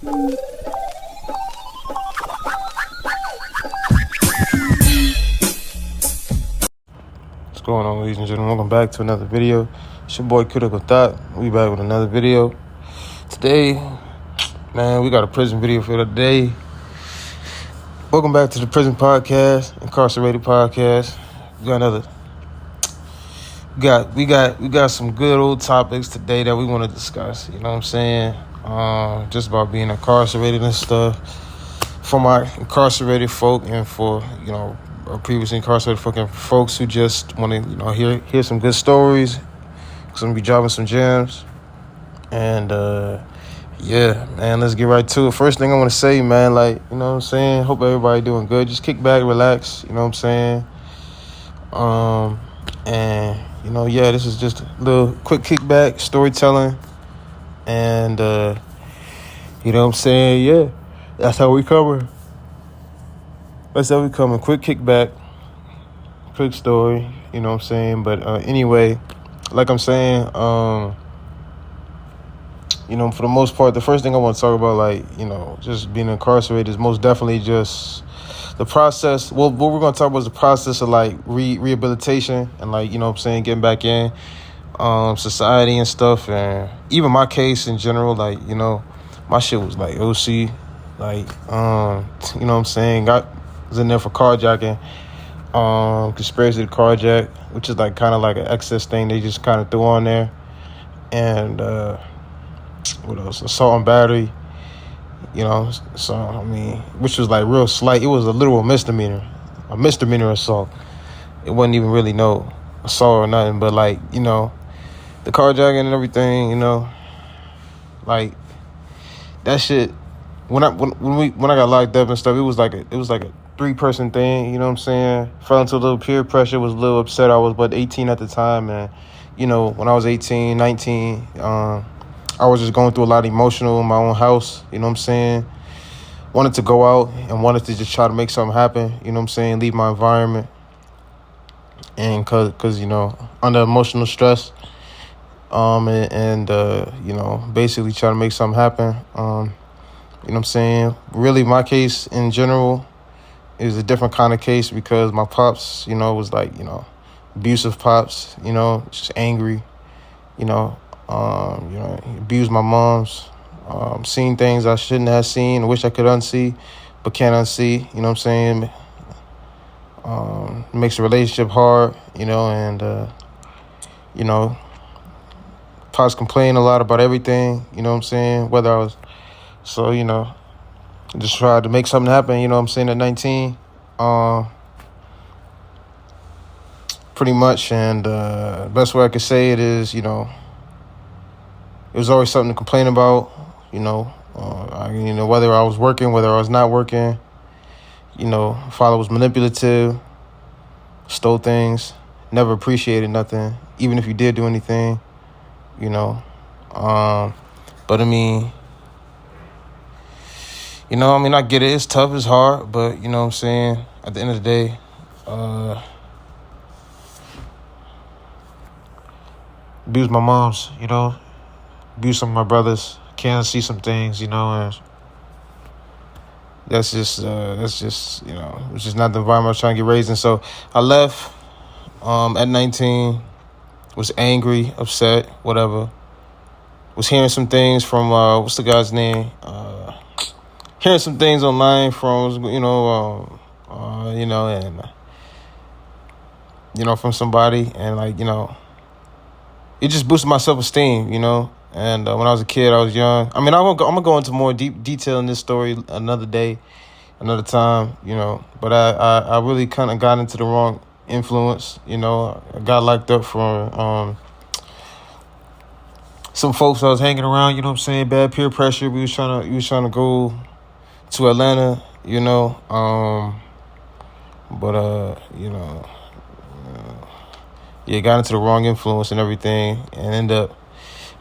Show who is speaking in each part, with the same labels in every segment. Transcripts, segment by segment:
Speaker 1: What's going on, ladies and gentlemen? Welcome back to another video. It's your boy Critical Thought. We back with another video. Today, man, we got a prison video for today. Welcome back to the Prison Podcast, Incarcerated Podcast. We got some good old topics today that we want to discuss. You know what I'm saying? Just about being incarcerated and stuff. For my incarcerated folk and for, previously incarcerated folk and folks who just want to, hear some good stories. Because I'm going to be dropping some gems. And, yeah, man, let's get right to it. First thing I want to say, man, hope everybody doing good. Just kick back, relax, you know what I'm saying? This is just a little quick kickback, storytelling. And, yeah, that's how we cover. Quick kickback, quick story, you know what I'm saying? But anyway, like I'm saying, for the most part, the first thing I want to talk about, just being incarcerated is most definitely just the process. Well, what we're going to talk about is the process of, rehabilitation and, getting back in society and stuff. And even my case in general, my shit was, OC. I was in there for carjacking, conspiracy to carjack, which is, kind of like an excess thing they just kind of threw on there. And, what else? Assault and battery, which was real slight. It was a literal misdemeanor, assault. It wasn't even really no assault or nothing, but the carjacking and everything, that shit. When I got locked up and stuff, it was like a 3-person thing. You know what I'm saying? Fell into a little peer pressure. Was a little upset. I was but 18 at the time, and when I was 18, 19. I was just going through a lot of emotional in my own house, you know what I'm saying? Wanted to go out and wanted to just try to make something happen, you know what I'm saying? Leave my environment. And cause under emotional stress, basically try to make something happen. You know what I'm saying? Really, my case in general is a different kind of case because my pops, was abusive pops, just angry, he abused my mom's, seen things I shouldn't have seen, wish I could unsee, but can't unsee, you know what I'm saying? Makes the relationship hard, pops complain a lot about everything, you know what I'm saying? Just tried to make something happen, you know what I'm saying, at 19, pretty much, and best way I could say it is, it was always something to complain about, whether I was working, whether I was not working. Father was manipulative, stole things, never appreciated nothing, even if you did do anything, But I get it. It's tough, it's hard, but at the end of the day, abused my moms, abuse some of my brothers, can't see some things, and that's just it's just not the environment I was trying to get raised in. So I left at 19, was angry, upset, whatever. Was hearing some things from what's the guy's name? Hearing some things online from from somebody, and it just boosted my self-esteem, And when I was a kid, I was young. I'm gonna go into more deep detail in this story another day, another time, But I really kind of got into the wrong influence, I got locked up for some folks I was hanging around, you know what I'm saying? Bad peer pressure. We was trying to go to Atlanta, got into the wrong influence and everything, and ended up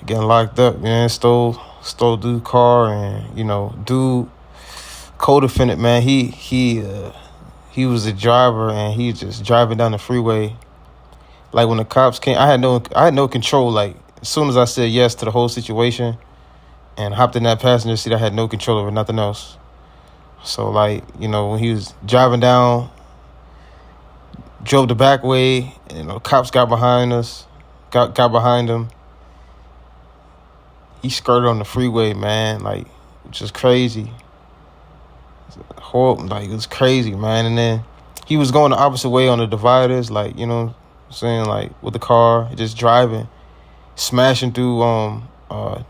Speaker 1: getting locked up, man. Stole dude's car, and dude, co-defendant, man. He was the driver, and he just driving down the freeway. When the cops came, I had no control. As soon as I said yes to the whole situation, and hopped in that passenger seat. I had no control over nothing else. So, like, you know, when he was driving down, drove the back way, and, you know, cops got behind us, got behind him. He skirted on the freeway, man, like, which is crazy. Horrible, like, it was crazy, man. And then he was going the opposite way on the dividers, like, you know what I'm saying, like, with the car, just driving, smashing through the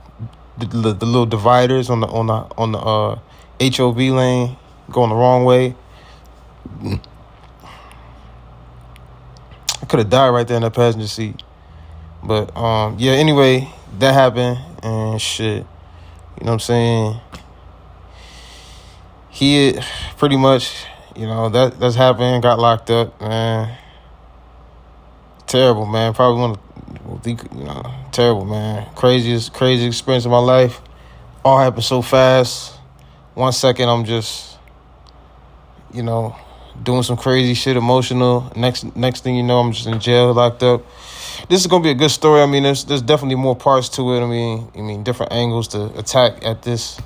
Speaker 1: little dividers on the HOV lane, going the wrong way. I could have died right there in that passenger seat. But yeah, anyway, that happened and shit. You know what I'm saying? He pretty much, you know, that's happened, got locked up, man. Terrible, man. Probably one of the, you know, terrible, man. Crazy experience of my life. All happened so fast. 1 second, I'm just, you know, doing some crazy shit, emotional. Next thing you know, I'm just in jail, locked up. This is gonna be a good story. I mean, there's definitely more parts to it. I mean, different angles to attack at this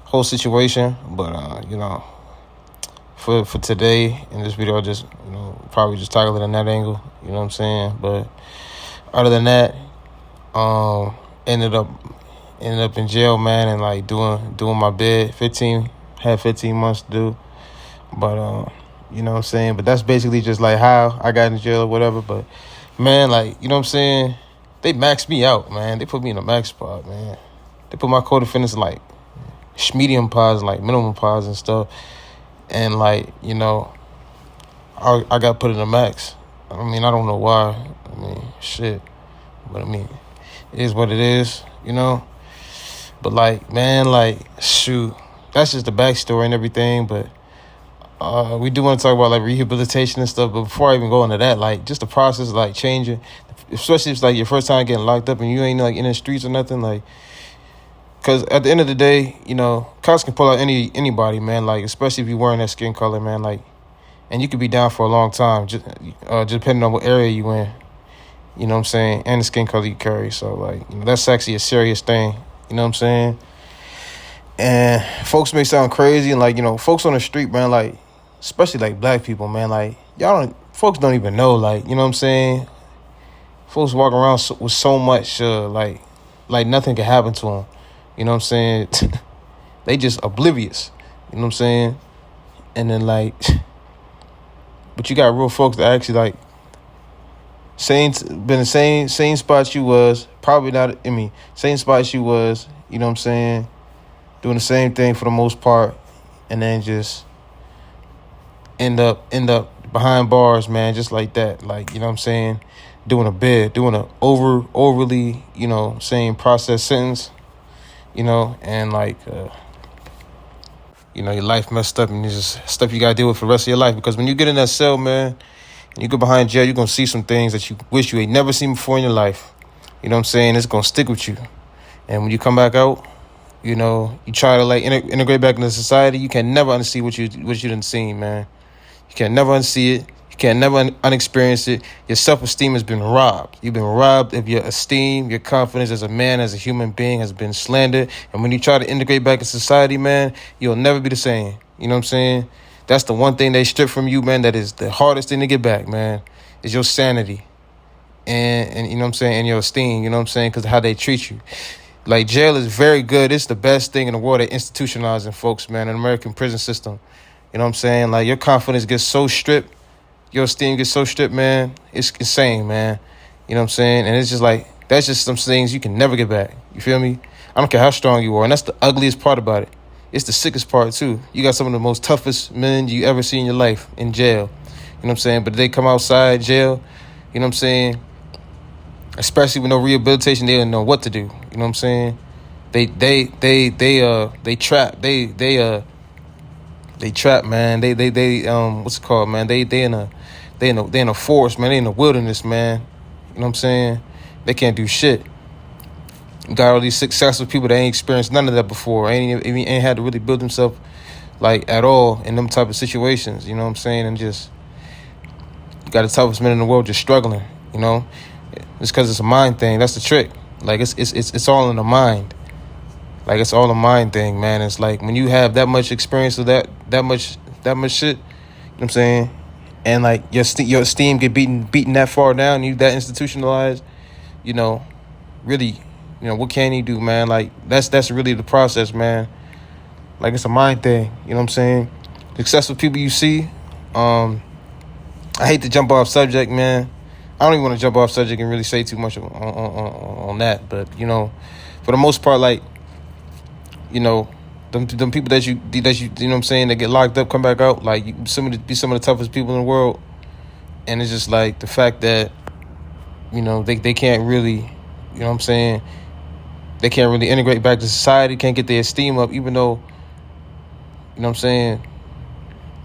Speaker 1: whole situation. But you know, for today in this video, I'll just, you know, probably just tackle it in that angle. You know what I'm saying? But other than that, ended up in jail, man, and like doing my bid. 15 months to do. But you know what I'm saying? But that's basically just like how I got in jail or whatever. But man, like, you know what I'm saying? They maxed me out, man. They put me in a max spot, man. They put my co-defendants in like medium pods and like minimum pods and stuff. And like, you know, I got put in a max. I mean, I don't know why. I mean, shit. But I mean, it is what it is, you know? But like, man, like, shoot. That's just the backstory and everything, but we do want to talk about like rehabilitation and stuff, but before I even go into that, like just the process of like changing, especially if it's like your first time getting locked up and you ain't like in the streets or nothing, like, because at the end of the day, you know, cops can pull out anybody, man, like, especially if you're wearing that skin color, man, like, and you could be down for a long time, just depending on what area you in, you know what I'm saying, and the skin color you carry. So like, you know, that's actually a serious thing, you know what I'm saying? And folks may sound crazy, and like, you know, folks on the street, man, like, especially like black people, man, like, folks don't even know, like, you know what I'm saying? Folks walk around with so much, like nothing can happen to them. You know what I'm saying? They just oblivious. You know what I'm saying? And then like, but you got real folks that actually like, been the same spots you was, probably not, I mean, same spots you was, you know what I'm saying? Doing the same thing for the most part, and then just end up behind bars, man, just like that. Like, you know what I'm saying? Doing a overly, you know, saying process sentence, you know, and like, you know, your life messed up and it's just stuff you gotta deal with for the rest of your life. Because when you get in that cell, man, and you go behind jail, you're gonna see some things that you wish you ain't never seen before in your life. You know what I'm saying? It's gonna stick with you. And when you come back out, you know, you try to like integrate back into society, you can never unsee what you done seen, man. You can never unsee it. You can never unexperience it. Your self-esteem has been robbed. You've been robbed of your esteem. Your confidence as a man, as a human being has been slandered. And when you try to integrate back in society, man, you'll never be the same. You know what I'm saying? That's the one thing they strip from you, man, that is the hardest thing to get back, man, is your sanity. And you know what I'm saying, and your esteem, you know what I'm saying, because of how they treat you. Like, jail is very good. It's the best thing in the world at institutionalizing folks, man, an American prison system. You know what I'm saying? Like, your confidence gets so stripped, your esteem gets so stripped, man. It's insane, man. You know what I'm saying? And it's just like, that's just some things you can never get back. You feel me? I don't care how strong you are. And that's the ugliest part about it. It's the sickest part, too. You got some of the most toughest men you ever see in your life in jail. You know what I'm saying? But they come outside jail, you know what I'm saying? Especially with no rehabilitation, they don't know what to do. You know what I'm saying? They trap. They trap, man. They what's it called, man? They in a forest, man. They in the wilderness, man. You know what I'm saying? They can't do shit. You got all these successful people that ain't experienced none of that before. Ain't had to really build themselves like at all in them type of situations. You know what I'm saying? And just, you got the toughest men in the world just struggling. You know, it's because it's a mind thing. That's the trick. Like, it's all in the mind. Like, it's all a mind thing, man. It's like when you have that much experience with that much shit, you know what I'm saying? And like your esteem get beaten that far down, you that institutionalized, you know, really, what can you do, man? Like, that's really the process, man. Like, it's a mind thing, you know what I'm saying? Successful people you see, I hate to jump off subject, man. I don't even want to jump off subject and really say too much on that, but for the most part, like, them people that you know what I'm saying, that get locked up, come back out, like, some of the toughest people in the world, and it's just like the fact that they can't really, you know what I'm saying, they can't really integrate back to society, can't get their esteem up, even though, you know what I'm saying,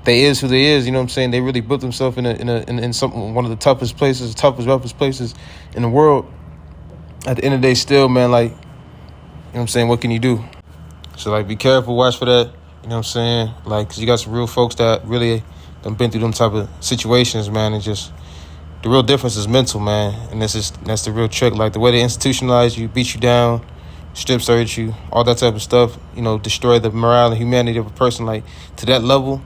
Speaker 1: they is who they is, you know what I'm saying, they really built themselves in one of the toughest, roughest places in the world. At the end of the day, still, man, like, you know what I'm saying, what can you do? So, like, be careful, watch for that, you know what I'm saying, like, because you got some real folks that really done been through them type of situations, man, and just, the real difference is mental, man, and that's the real trick. Like, the way they institutionalize you, beat you down, strip search you, all that type of stuff, destroy the morale and humanity of a person, like, to that level,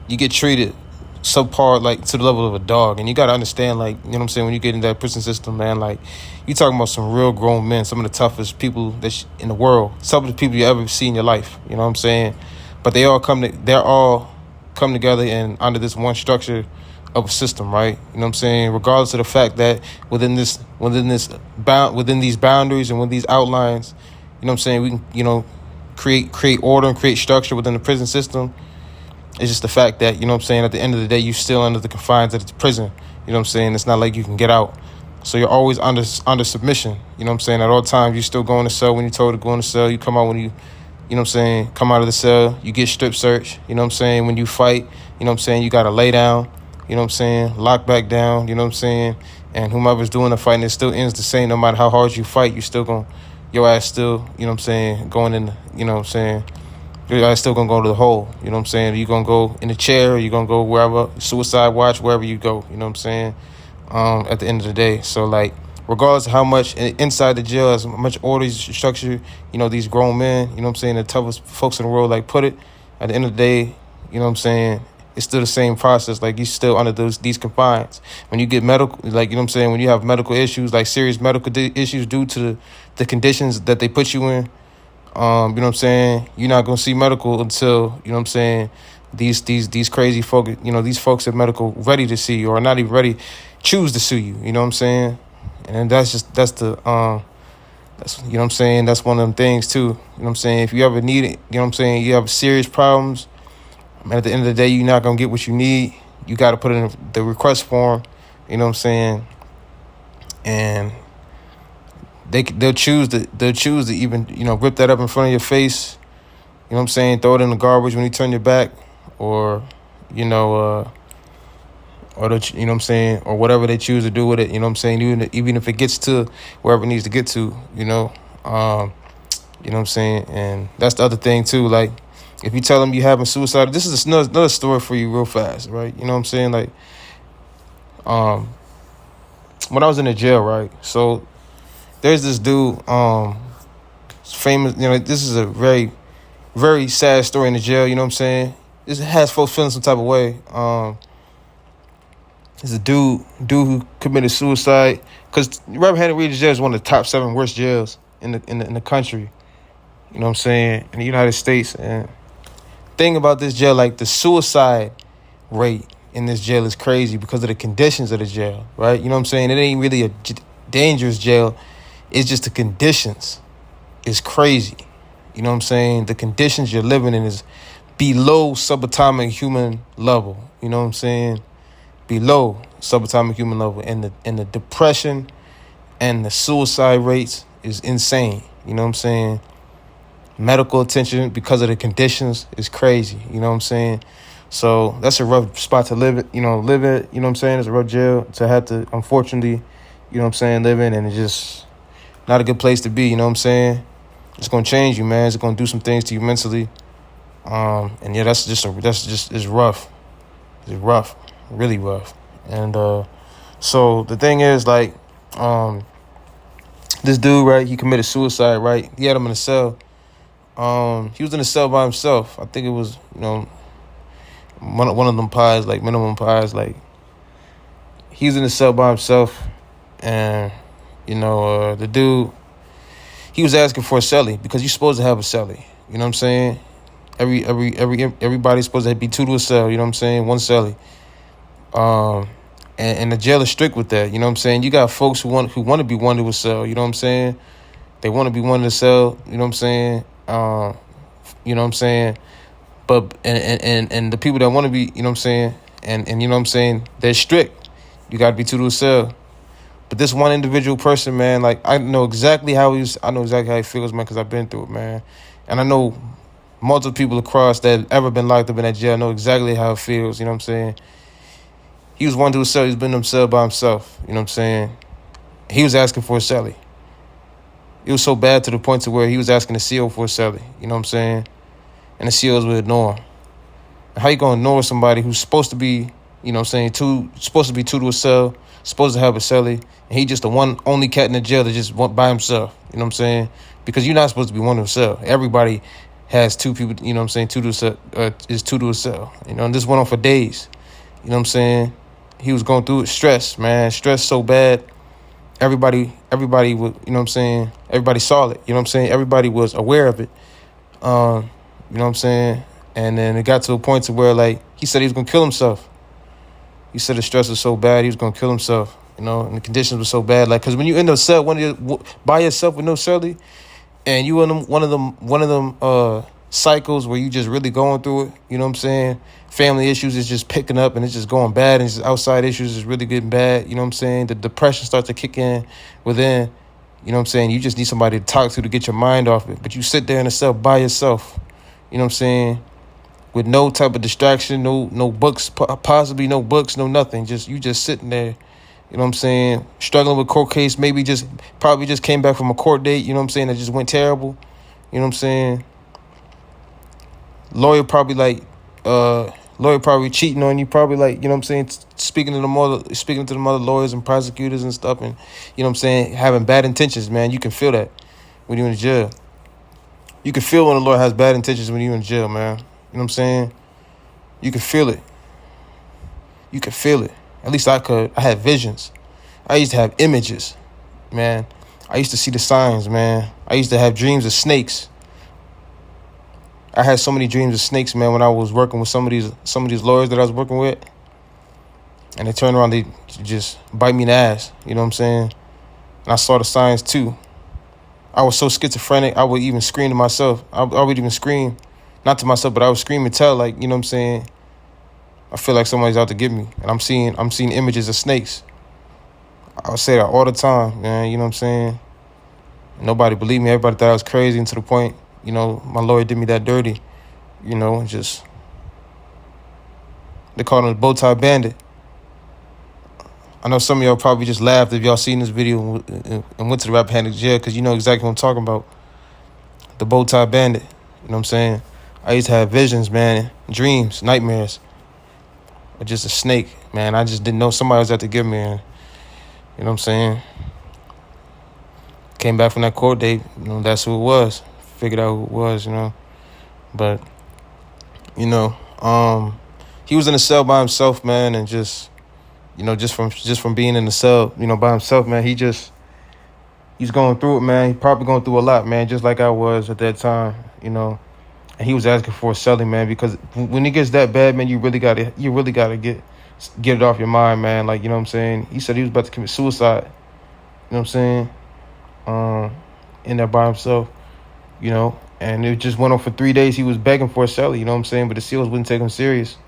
Speaker 1: you get treated subpar, like, to the level of a dog. And you got to understand, like, you know what I'm saying, when you get in that prison system, man, like, you talking about some real grown men, some of the toughest people in the world, some of the people you ever see in your life, you know what I'm saying? But they're all come together and under this one structure of a system, right? You know what I'm saying? Regardless of the fact that within these boundaries and within these outlines, you know what I'm saying, we can, create order and create structure within the prison system. It's just the fact that, you know what I'm saying, at the end of the day, you're still under the confines of the prison. You know what I'm saying? It's not like you can get out. So you're always under submission. You know what I'm saying? At all times, you still go in the cell when you're told to go in the cell. You come out when you know what I'm saying, come out of the cell. You get strip searched. You know what I'm saying? When you fight, you know what I'm saying, you got to lay down. You know what I'm saying? Lock back down. You know what I'm saying? And whomever's doing the fighting, it still ends the same. No matter how hard you fight, your ass still, you know what I'm saying, going in, you know what I'm saying, your ass still gonna go to the hole, you know what I'm saying? You're gonna go in the chair, or you're gonna go wherever, suicide watch, wherever you go, you know what I'm saying? At the end of the day. So, like, regardless of how much inside the jail, as much order, structure, these grown men, you know what I'm saying, the toughest folks in the world, like, put it, at the end of the day, you know what I'm saying, it's still the same process. Like, you still under these confines. When you get medical, like, you know what I'm saying, when you have medical issues, like serious medical issues due to the conditions that they put you in, you know what I'm saying, you're not going to see medical until, you know what I'm saying, these crazy folk, these folks at medical ready to see you, or not even ready, choose to sue you, you know what I'm saying? And that's you know what I'm saying, that's one of them things too, you know what I'm saying? If you ever need it, you know what I'm saying, you have serious problems, at the end of the day, you're not going to get what you need. You got to put it in the request form, you know what I'm saying? And they'll choose to even, rip that up in front of your face, you know what I'm saying, throw it in the garbage when you turn your back, or, or you know what I'm saying, or whatever they choose to do with it, you know what I'm saying, even if it gets to wherever it needs to get to, you know what I'm saying. And that's the other thing too, like, if you tell them you having suicide, this is another story for you real fast, right? You know what I'm saying? Like, when I was in the jail, right? So there's this dude, famous, this is a very, very sad story in the jail, you know what I'm saying? This has folks feeling some type of way. There's a dude who committed suicide, because Rappahannock Regional Jail is one of the top 7 worst jails in the country. You know what I'm saying? In the United States. And thing about this jail, like, the suicide rate in this jail is crazy because of the conditions of the jail, right? You know what I'm saying? It ain't really a dangerous jail. It's just the conditions is crazy. You know what I'm saying? The conditions you're living in is below subatomic human level. You know what I'm saying? Below subatomic human level. And the depression and the suicide rates is insane. You know what I'm saying? Medical attention because of the conditions is crazy. You know what I'm saying? So that's a rough spot to live it. You know what I'm saying? It's a rough jail to have to, unfortunately, you know what I'm saying, live in. And it's just not a good place to be. You know what I'm saying? It's going to change you, man. It's going to do some things to you mentally. And yeah, it's rough. It's rough. Really rough. And so the thing is, like, this dude, right, he committed suicide, right? He had him in a cell. He was in a cell by himself. I think it was, one of them pies, like minimum pies. Like, he was in a cell by himself, and the dude, he was asking for a cellie because you're supposed to have a cellie. You know what I'm saying? Everybody's supposed to be two to a cell. You know what I'm saying? One cellie. And the jail is strict with that. You know what I'm saying? You got folks who want to be one to a cell. You know what I'm saying? They want to be one to a cell. You know what I'm saying? You know what I'm saying? But and the people that want to be, you know what I'm saying? And you know what I'm saying? They're strict. You got to be two to a cell. But this one individual person, man, like, I know exactly how he feels, man, because I've been through it, man. And I know multiple people across that have ever been locked up in that jail know exactly how it feels, you know what I'm saying? He was one to himself. He's been in himself by himself, you know what I'm saying? He was asking for a cellie. It was so bad to the point to where he was asking the CO for a cellie, you know what I'm saying? And the COs would ignore him. How you going to ignore somebody who's supposed to be, you know what I'm saying, supposed to be two to a cell, supposed to have a cellie, and he just the one only cat in the jail that just went by himself, you know what I'm saying? Because you're not supposed to be one to a cell. Everybody has two people, you know what I'm saying, two to a cell, is two to a cell. You know, and this went on for days. You know what I'm saying? He was going through it, stress, man. Stress so bad. Everybody would, you know what I'm saying? Everybody saw it, you know what I'm saying? Everybody was aware of it. You know what I'm saying? And then it got to a point to where, like, he said he was going to kill himself. He said the stress was so bad he was going to kill himself, you know, and the conditions were so bad. Like, because when you in the cell, when you're by yourself with no cellie, and you in one of them cycles where you just really going through it, you know what I'm saying? Family issues is just picking up and it's just going bad, and just outside issues is really getting bad, you know what I'm saying? The depression starts to kick in within, you know what I'm saying? You just need somebody to talk to get your mind off it. But you sit there in a cell by yourself, you know what I'm saying? With no type of distraction, no books, possibly no books, no nothing. You just sitting there, you know what I'm saying? Struggling with court case, probably just came back from a court date, you know what I'm saying? That just went terrible, you know what I'm saying? Lawyer probably cheating on you, probably, like, you know what I'm saying? Speaking to the other lawyers and prosecutors and stuff, and, you know what I'm saying? Having bad intentions, man. You can feel that when you're in jail. You can feel when a lawyer has bad intentions when you're in jail, man. You know what I'm saying? You can feel it. You can feel it. At least I could. I had visions. I used to have images, man. I used to see the signs, man. I used to have dreams of snakes. I had so many dreams of snakes, man, when I was working with some of these lawyers that I was working with. And they turned around, they just bite me in the ass. You know what I'm saying? And I saw the signs too. I was so schizophrenic, I would even scream to myself. I would even scream. Not to myself, but I would scream and tell, like, you know what I'm saying? I feel like somebody's out to get me. And I'm seeing images of snakes. I would say that all the time, man, you know what I'm saying? Nobody believed me. Everybody thought I was crazy, and to the point, you know, my lawyer did me that dirty. You know, just, they called him the bow tie bandit. I know some of y'all probably just laughed if y'all seen this video and went to the Rappahannock jail, because you know exactly what I'm talking about. The bow tie bandit. You know what I'm saying? I used to have visions, man, dreams, nightmares. Or just a snake, man. I just didn't know somebody was out to get me. And, you know what I'm saying? Came back from that court date, you know, that's who it was. Figured out who it was, you know. But, you know, he was in a cell by himself, man, and just, you know, just from being in the cell, you know, by himself, man, he's going through it, man. He's probably going through a lot, man, just like I was at that time, you know. And he was asking for a cellie, man, because when it gets that bad, man, you really gotta get it off your mind, man. Like, you know what I'm saying? He said he was about to commit suicide. You know what I'm saying? In there by himself, you know. And it just went on for 3 days. He was begging for a cellie, you know what I'm saying? But the SEALs wouldn't take him serious.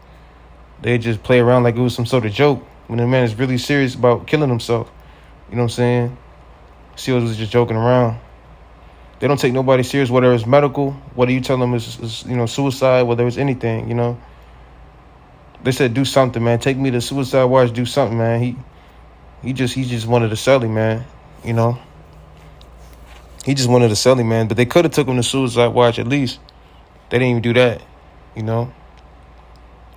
Speaker 1: They just play around like it was some sort of joke when the man is really serious about killing himself. You know what I'm saying? SEALs was just joking around. They don't take nobody serious, whether it's medical, whether you tell them it's you know, suicide, whether it's anything, you know. They said, do something, man. Take me to suicide watch, do something, man. He just wanted a cellie, man, you know. He just wanted a cellie, man. But they could have took him to suicide watch at least. They didn't even do that, you know.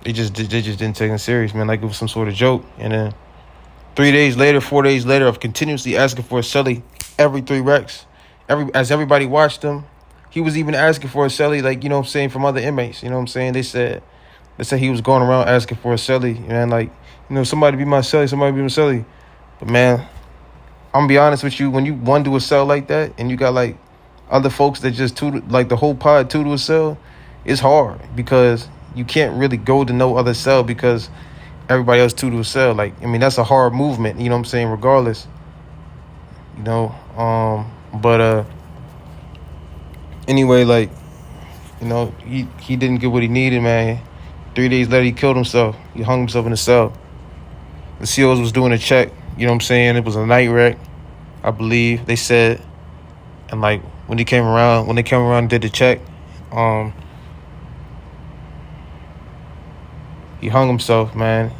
Speaker 1: They just didn't take him serious, man, like it was some sort of joke. And then 4 days later of continuously asking for a cellie every 3 recs. As everybody watched him, he was even asking for a celly, like, you know what I'm saying, from other inmates. You know what I'm saying? They said he was going around asking for a celly, man. Like, you know, somebody be my celly, somebody be my celly. But man, I'm gonna be honest with you, when you one to a cell like that, and you got like other folks that just two, like the whole pod two to a cell, it's hard because you can't really go to no other cell because everybody else two to a cell. Like, I mean, that's a hard movement, you know what I'm saying, regardless. You know, but anyway, like, you know, he didn't get what he needed, man. 3 days later, he killed himself. He hung himself in the cell. The COs was doing a check, you know what I'm saying? It was a night wreck, I believe, they said. And like when they came around and did the check, he hung himself, man.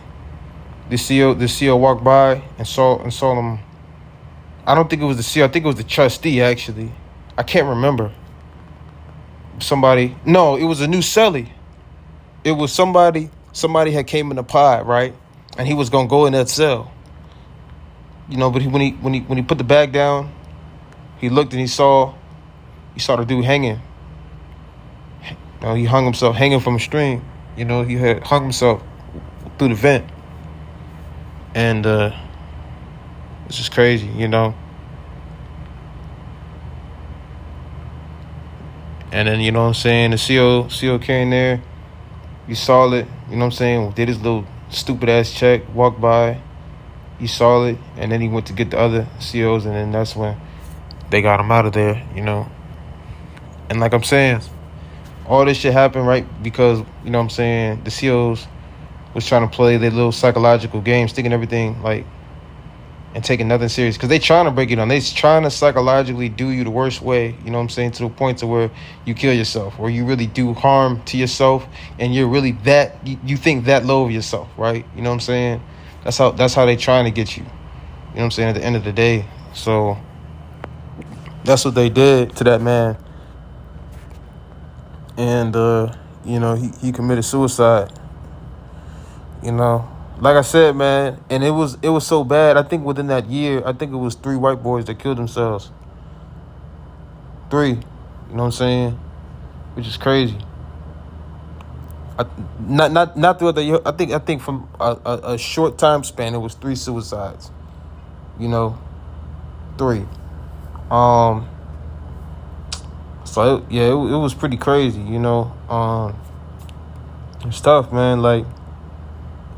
Speaker 1: The CO walked by and saw him. I don't think it was the CO, I think it was the trustee, actually. I can't remember. No, it was a new celly. It was somebody had came in the pod, right? And he was gonna go in that cell. You know, but when he put the bag down, he looked and he saw the dude hanging. You know, he hung himself hanging from a string. You know, he had hung himself through the vent. And it's just crazy, you know. And then, you know what I'm saying, the CO came there, he saw it, you know what I'm saying, did his little stupid ass check, walked by, he saw it, and then he went to get the other COs, and then that's when they got him out of there, you know. And like I'm saying, all this shit happened, right, because, you know what I'm saying, the COs was trying to play their little psychological game, sticking everything, like, and taking nothing serious. Because they trying to break it down. They trying to psychologically do you the worst way, you know what I'm saying, to the point to where you kill yourself, or you really do harm to yourself, and you're really you think that low of yourself, right? You know what I'm saying? That's how they trying to get you. You know what I'm saying, at the end of the day. So that's what they did to that man. And, you know, he committed suicide. You know, like I said, man, and it was so bad. I think within that year, I think it was 3 white boys that killed themselves. 3, you know what I'm saying? Which is crazy. Not throughout the year. I think from a short time span, it was 3 suicides. You know, 3. So it was pretty crazy. You know, it's tough, man. Like.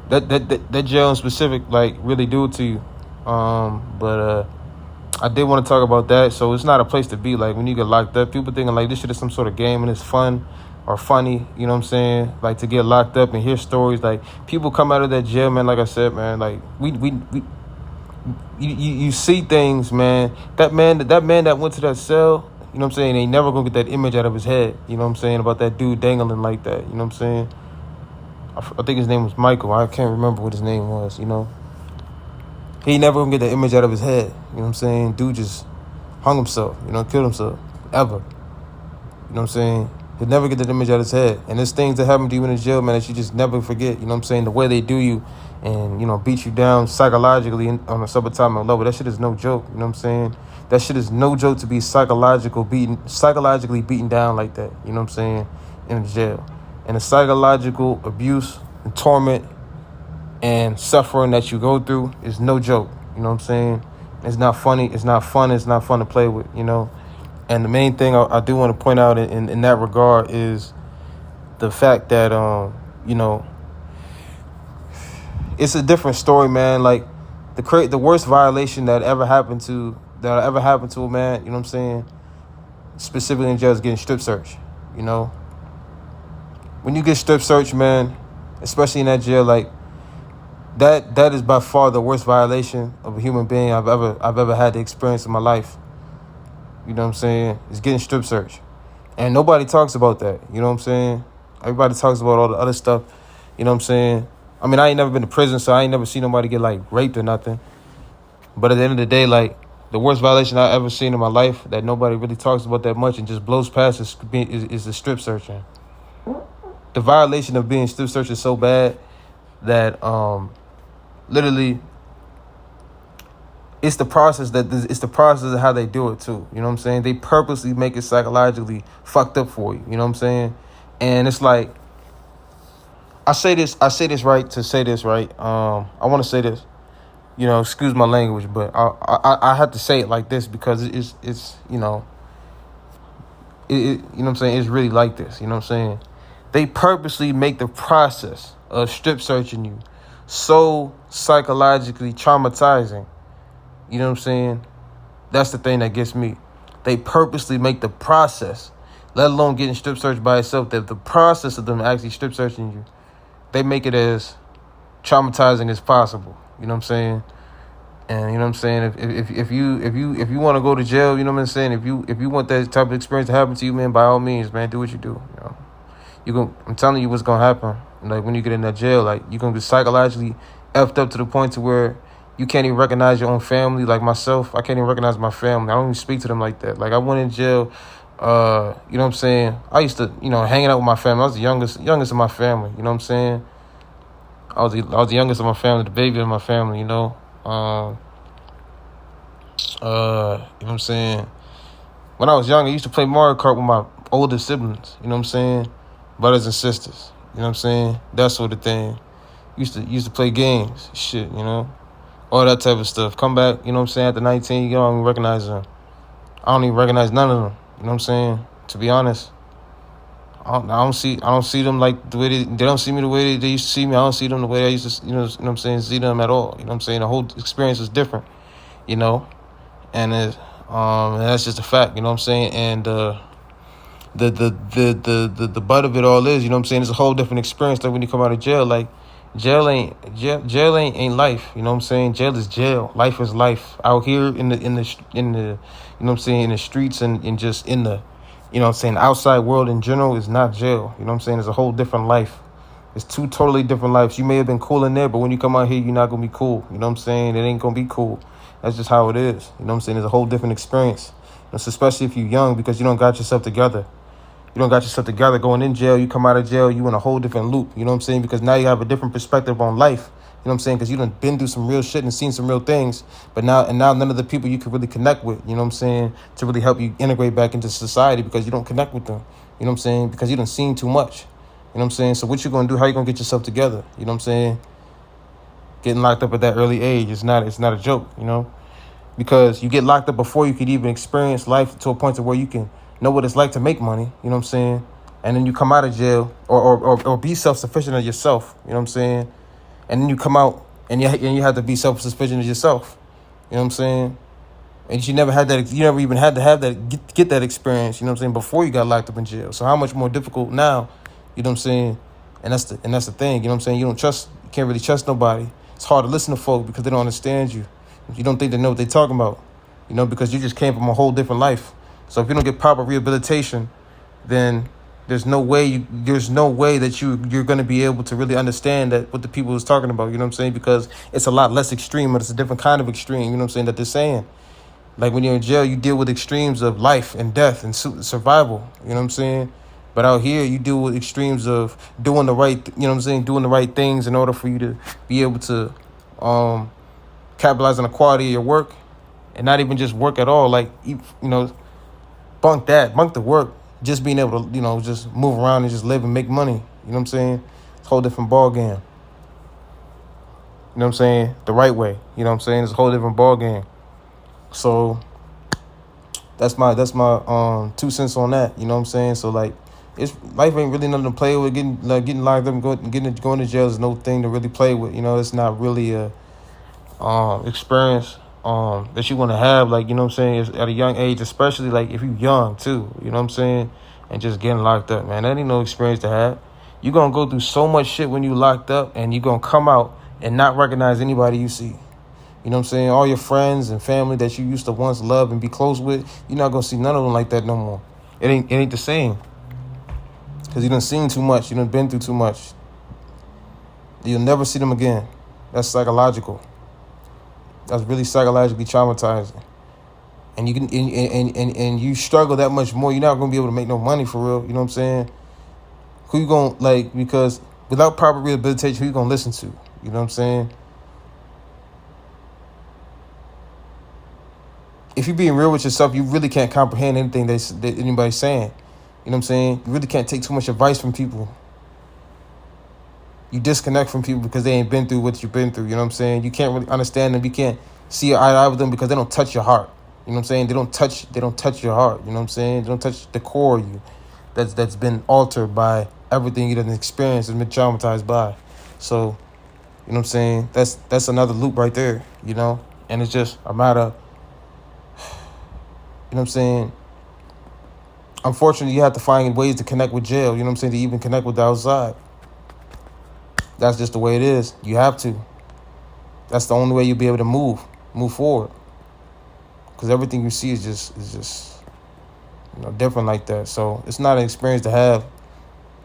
Speaker 1: That jail in specific, like, really do it to you. But I did want to talk about that. So it's not a place to be. Like, when you get locked up, people thinking like this shit is some sort of game and it's fun or funny, you know what I'm saying? Like, to get locked up and hear stories, like, people come out of that jail, man, like I said, man, like, you see things, man. That man that went to that cell, you know what I'm saying, ain't never gonna get that image out of his head, you know what I'm saying, about that dude dangling like that, you know what I'm saying? I think his name was Michael. I can't remember what his name was, you know. He never gonna get that image out of his head. You know what I'm saying? Dude just hung himself, you know, killed himself. Ever. You know what I'm saying? He'll never get that image out of his head. And there's things that happen to you in the jail, man, that you just never forget. You know what I'm saying? The way they do you and, you know, beat you down psychologically on a subatomic level. That shit is no joke. You know what I'm saying? That shit is no joke to be psychologically beaten down like that. You know what I'm saying? In the jail. And the psychological abuse and torment and suffering that you go through is no joke. You know what I'm saying? It's not funny. It's not fun. It's not fun to play with, you know? And the main thing I do want to point out in that regard is the fact that, you know, it's a different story, man. Like, the worst violation that ever happened to a man, you know what I'm saying, specifically in jail, is getting strip searched, you know? When you get strip searched, man, especially in that jail, like, that is by far the worst violation of a human being I've ever had to experience in my life. You know what I'm saying? It's getting strip searched. And nobody talks about that. You know what I'm saying? Everybody talks about all the other stuff. You know what I'm saying? I mean, I ain't never been to prison, so I ain't never seen nobody get, like, raped or nothing. But at the end of the day, like, the worst violation I ever seen in my life that nobody really talks about that much and just blows past is the strip searching. The violation of being strip searched is so bad that literally it's the process it's the process of how they do it too. You know what I'm saying? They purposely make it psychologically fucked up for you. You know what I'm saying? And it's like, I say this right to say this right. I want to say this. You know, excuse my language, but I have to say it like this because it's you know, you know what I'm saying? It's really like this. You know what I'm saying? They purposely make the process of strip searching you so psychologically traumatizing. You know what I'm saying? That's the thing that gets me. They purposely make the process, let alone getting strip searched by itself, that the process of them actually strip searching you, they make it as traumatizing as possible. You know what I'm saying? And you know what I'm saying? If you want to go to jail, you know what I'm saying? If you want that type of experience to happen to you, man, by all means, man, do what you do. You know, I'm telling you what's gonna happen. Like when you get in that jail, like you're gonna be psychologically effed up to the point to where you can't even recognize your own family. Like myself, I can't even recognize my family. I don't even speak to them like that. Like I went in jail. You know what I'm saying? I used to, hanging out with my family. I was the youngest of my family. You know what I'm saying? I was the youngest of my family, the baby of my family. You know what I'm saying? When I was young, I used to play Mario Kart with my older siblings. You know what I'm saying? Brothers and sisters. You know what I'm saying? That sort of thing. Used to play games. Shit, all that type of stuff. Come back, you know what I'm saying? After 19, you don't even recognize them. I don't even recognize none of them. You know what I'm saying? To be honest, I don't see them like the way they don't see me the way they used to see me. I don't see them the way I used to, you know what I'm saying, see them at all. You know what I'm saying? The whole experience is different, and that's just a fact. You know what I'm saying? And the butt of it all is, you know what I'm saying, it's a whole different experience. Like when you come out of jail, like jail ain't life. You know what I'm saying? Jail is jail. Life is life. Out here in the you know what I'm saying, in the streets and just in the, you know what I'm saying, outside world in general is not jail. You know what I'm saying? It's a whole different life. It's two totally different lives. You may have been cool in there, but when you come out here, you're not gonna be cool. You know what I'm saying? It ain't gonna be cool. That's just how it is. You know what I'm saying? It's a whole different experience. Especially if you're young, because you don't got yourself together. You don't got yourself together going in jail. You come out of jail, you in a whole different loop. You know what I'm saying? Because now you have a different perspective on life. You know what I'm saying? Because you done been through some real shit and seen some real things. But now none of the people you can really connect with, you know what I'm saying, to really help you integrate back into society because you don't connect with them. You know what I'm saying? Because you done seen too much. You know what I'm saying? So what you going to do? How you going to get yourself together? You know what I'm saying? Getting locked up at that early age is not a joke, because you get locked up before you could even experience life to a point to where you can know what it's like to make money, you know what I'm saying? And then you come out of jail or be self-sufficient of yourself, you know what I'm saying? And then you come out and you have to be self-sufficient of yourself, you know what I'm saying? And you never even had to have that, get that experience, you know what I'm saying, before you got locked up in jail. So how much more difficult now, you know what I'm saying? And that's the thing, you know what I'm saying? You can't really trust nobody. It's hard to listen to folk because they don't understand you. You don't think they know what they're talking about, because you just came from a whole different life. So if you don't get proper rehabilitation, then there's no way that you're going to be able to really understand that what the people is talking about, you know what I'm saying? Because it's a lot less extreme, but it's a different kind of extreme, you know what I'm saying, that they're saying. Like when you're in jail, you deal with extremes of life and death and survival, you know what I'm saying? But out here, you deal with extremes of doing the right, you know what I'm saying, doing the right things in order for you to be able to capitalize on the quality of your work, and not even just work at all. Like, bunk the work. Just being able to, just move around and just live and make money. You know what I'm saying? It's a whole different ball game. You know what I'm saying? The right way. You know what I'm saying? It's a whole different ball game. So that's my 2 cents on that. You know what I'm saying? So like, life ain't really nothing to play with. Getting locked up and going to jail is no thing to really play with. It's not really a experience that you want to have, like, you know what I'm saying, at a young age, especially like if you're young too, you know what I'm saying, and just getting locked up, man, that ain't no experience to have. You're gonna go through so much shit when you locked up, and you're gonna come out and not recognize anybody you see. You know what I'm saying? All your friends and family that you used to once love and be close with, you're not gonna see none of them like that no more. It ain't the same, because you done seen too much, you done been through too much. You'll never see them again. That's psychological. That's really psychologically traumatizing. And you can and you struggle that much more, you're not gonna be able to make no money for real, you know what I'm saying? Who you gonna, because without proper rehabilitation, who you gonna listen to? You know what I'm saying? if you're being real with yourself, you really can't comprehend anything that anybody's saying. You know what I'm saying? You really can't take too much advice from people. You disconnect from people because they ain't been through what you've been through. You know what I'm saying? You can't really understand them. You can't see eye to eye with them because they don't touch your heart. You know what I'm saying? They don't touch your heart. You know what I'm saying? They don't touch the core of you that's been altered by everything you done experienced and been traumatized by. So, you know what I'm saying? That's another loop right there, you know? And it's just a matter, you know what I'm saying? Unfortunately, you have to find ways to connect with jail, you know what I'm saying, to even connect with the outside. That's just the way it is. You have to. That's the only way you'll be able to move forward. Because everything you see is just different like that. So it's not an experience to have,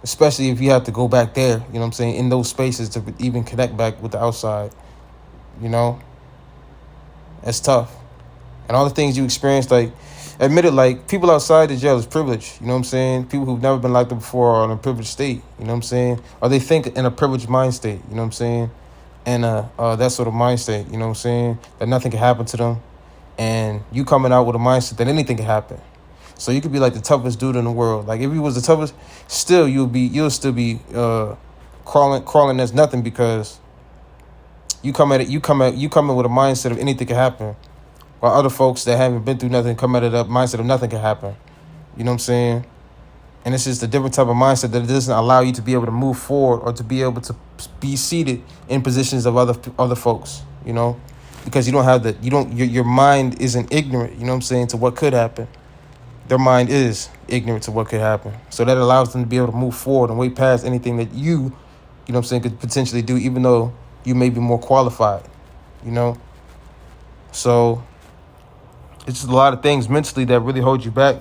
Speaker 1: especially if you have to go back there, you know what I'm saying, in those spaces to even connect back with the outside. You know, it's tough. And all the things you experience, like, admit it, like, people outside the jail is privileged. You know what I'm saying? People who've never been locked up before are in a privileged state. You know what I'm saying? Or they think in a privileged mind state. You know what I'm saying? And that sort of mind state. You know what I'm saying? That nothing can happen to them. And you coming out with a mindset that anything can happen. So you could be like the toughest dude in the world. Like, if you was the toughest, still you'll still be crawling as nothing, because you come in with a mindset of anything can happen. While other folks that haven't been through nothing come at it up mindset of nothing can happen. You know what I'm saying? And it's just a different type of mindset that doesn't allow you to be able to move forward or to be able to be seated in positions of other folks, you know? Because you don't have your mind isn't ignorant, you know what I'm saying, to what could happen. Their mind is ignorant to what could happen. So that allows them to be able to move forward and way past anything that you know what I'm saying, could potentially do, even though you may be more qualified, you know? So it's just a lot of things mentally that really hold you back.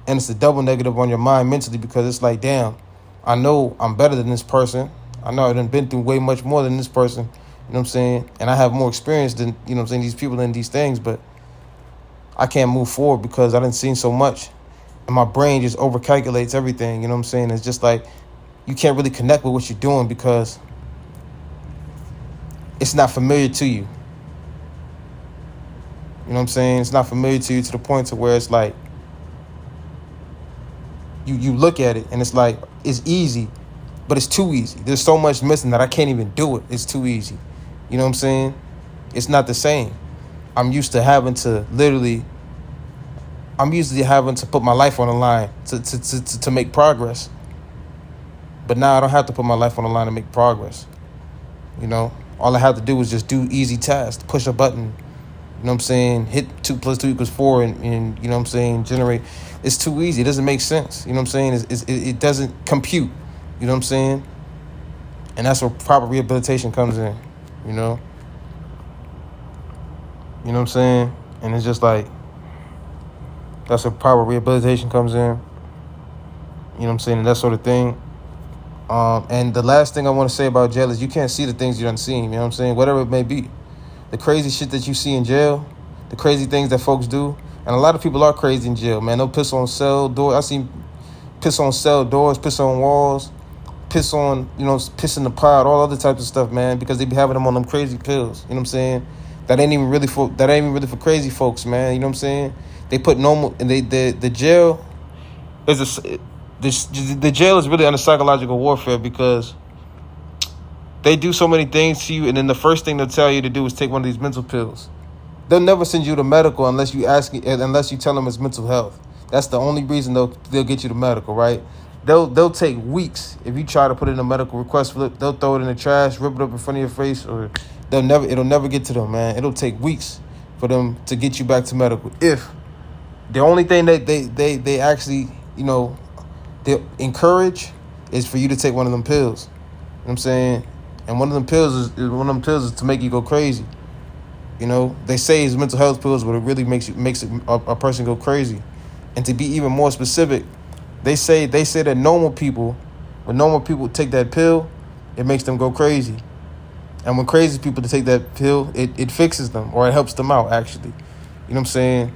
Speaker 1: And it's a double negative on your mind mentally, because it's like, damn, I know I'm better than this person. I know I've been through way much more than this person. You know what I'm saying? And I have more experience than, you know what I'm saying, these people in these things. But I can't move forward because I done seen so much. And my brain just overcalculates everything. You know what I'm saying? It's just like you can't really connect with what you're doing because it's not familiar to you. You know what I'm saying? It's not familiar to you to the point to where it's like you look at it and it's like it's easy, but it's too easy. There's so much missing that I can't even do it. It's too easy. You know what I'm saying? It's not the same. I'm used to having to put my life on the line to make progress. But now I don't have to put my life on the line to make progress. You know, all I have to do is just do easy tasks, push a button. You know what I'm saying? Hit 2 + 2 = 4 and you know what I'm saying, generate. It's too easy. It doesn't make sense. You know what I'm saying? It doesn't compute. You know what I'm saying? And that's where proper rehabilitation comes in, you know? You know what I'm saying? And it's just like, that's where proper rehabilitation comes in. You know what I'm saying? And that sort of thing. And the last thing I want to say about jail is you can't see the things you done seen. You know what I'm saying? Whatever it may be. The crazy shit that you see in jail, the crazy things that folks do, and a lot of people are crazy in jail, man. They'll piss on cell doors. I seen piss on cell doors, piss on walls, piss on, piss in the pod, all other types of stuff, man, because they be having them on them crazy pills. You know what I'm saying? That ain't even really for crazy folks, man. You know what I'm saying? They put normal, and the jail is the jail is really under psychological warfare, because they do so many things to you, and then the first thing they'll tell you to do is take one of these mental pills. They'll never send you to medical unless you tell them it's mental health. That's the only reason they'll get you to medical, right? They'll take weeks if you try to put in a medical request for it. They'll throw it in the trash, rip it up in front of your face, or it'll never get to them, man. It'll take weeks for them to get you back to medical. If the only thing that they actually, they encourage is for you to take one of them pills. You know what I'm saying? And one of them pills is to make you go crazy. You know, they say it's mental health pills, but it really makes a person go crazy. And to be even more specific, they say that when normal people take that pill, it makes them go crazy. And when crazy people take that pill, it fixes them, or it helps them out, actually. You know what I'm saying?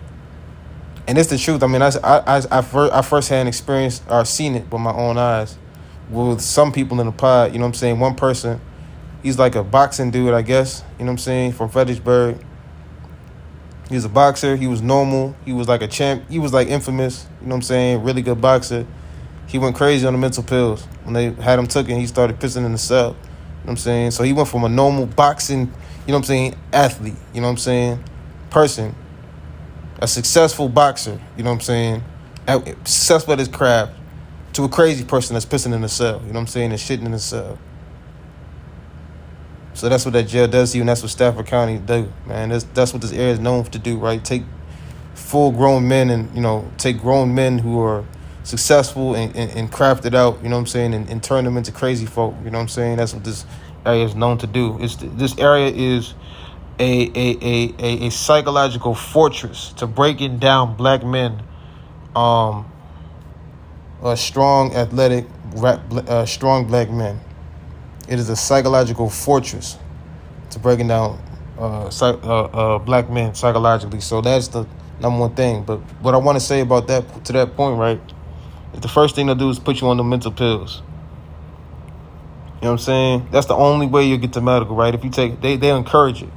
Speaker 1: And it's the truth. I mean, I firsthand experienced or seen it with my own eyes with some people in the pod. You know what I'm saying? One person, he's like a boxing dude, I guess. You know what I'm saying? From Fredericksburg. He was a boxer. He was normal. He was like a champ. He was like infamous. You know what I'm saying? Really good boxer. He went crazy on the mental pills. When they had him taken, he started pissing in the cell. You know what I'm saying? So he went from a normal boxing, you know what I'm saying, athlete, you know what I'm saying, person, a successful boxer, you know what I'm saying, successful at his craft, to a crazy person that's pissing in the cell, you know what I'm saying, and shitting in the cell. So that's what that jail does to you, and that's what Stafford County do, man. That's what this area is known to do, right? Take full-grown men and, you know, take grown men who are successful and craft it out, you know what I'm saying, and turn them into crazy folk, you know what I'm saying? That's what this area is known to do. This area is a psychological fortress to breaking down black men, strong, athletic, strong black men. It is a psychological fortress to breaking down black men psychologically. So that's the number one thing. But what I want to say about that, to that point, right, is the first thing they'll do is put you on the mental pills. You know what I'm saying? That's the only way you'll get to medical, right? If you take, they encourage it.